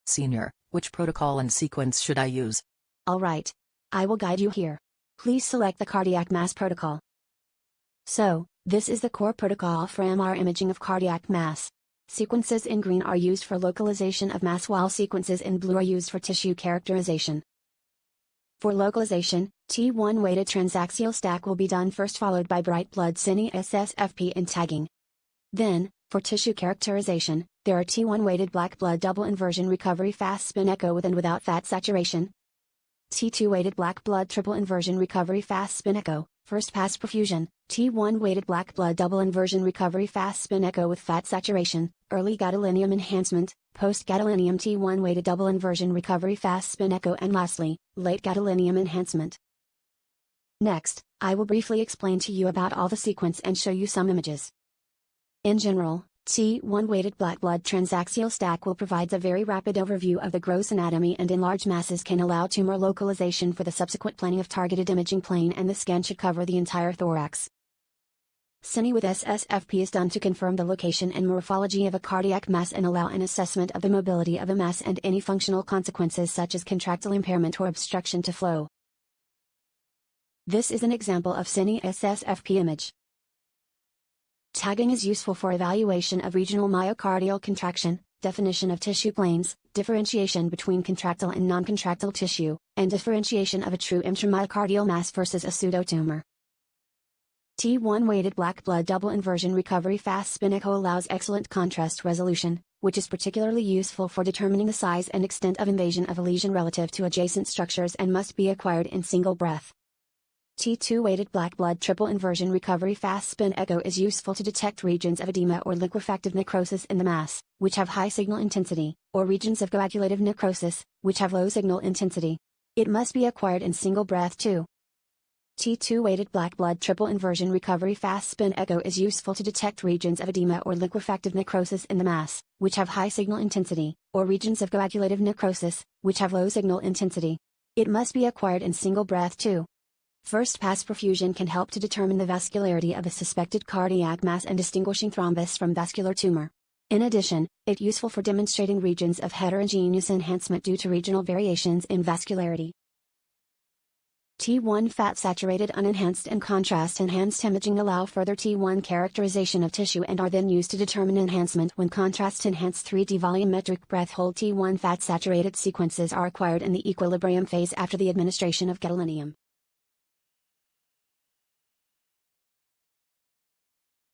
Senior, which protocol and sequence should I use? Alright. I will guide you here. Please select the cardiac mass protocol. So, this is the core protocol for MR imaging of cardiac mass. Sequences in green are used for localization of mass while sequences in blue are used for tissue characterization. For localization, T1 weighted transaxial stack will be done first, followed by bright blood cine SSFP and tagging. Then, for tissue characterization, there are T1 weighted black blood double inversion recovery fast spin echo with and without fat saturation, T2 weighted black blood triple inversion recovery fast spin echo, first pass perfusion, T1 weighted black blood double inversion recovery fast spin echo with fat saturation, early gadolinium enhancement, post gadolinium T1 weighted double inversion recovery fast spin echo, and lastly, late gadolinium enhancement. Next, I will briefly explain to you about all the sequence and show you some images. In general, T1 weighted black blood transaxial stack will provide a very rapid overview of the gross anatomy and in large masses can allow tumor localization for the subsequent planning of targeted imaging plane, and the scan should cover the entire thorax. Cine with SSFP is done to confirm the location and morphology of a cardiac mass and allow an assessment of the mobility of the mass and any functional consequences such as contractile impairment or obstruction to flow. This is an example of Cine SSFP image. Tagging is useful for evaluation of regional myocardial contraction, definition of tissue planes, differentiation between contractile and non-contractile tissue, and differentiation of a true intramyocardial mass versus a pseudotumor. T1 weighted black blood double inversion recovery fast spin echo allows excellent contrast resolution, which is particularly useful for determining the size and extent of invasion of a lesion relative to adjacent structures and must be acquired in single breath. T2 weighted black blood triple inversion recovery fast spin echo is useful to detect regions of edema or liquefactive necrosis in the mass, which have high signal intensity, or regions of coagulative necrosis, which have low signal intensity. It must be acquired in single breath too. T2 weighted black blood triple inversion recovery fast spin echo is useful to detect regions of edema or liquefactive necrosis in the mass, which have high signal intensity, or regions of coagulative necrosis, which have low signal intensity. It must be acquired in single breath too. First pass perfusion can help to determine the vascularity of a suspected cardiac mass and distinguishing thrombus from vascular tumor. In addition, it's useful for demonstrating regions of heterogeneous enhancement due to regional variations in vascularity. T1 fat saturated unenhanced and contrast enhanced imaging allow further T1 characterization of tissue and are then used to determine enhancement when contrast enhanced 3D volumetric breath hold T1 fat saturated sequences are acquired in the equilibrium phase after the administration of gadolinium.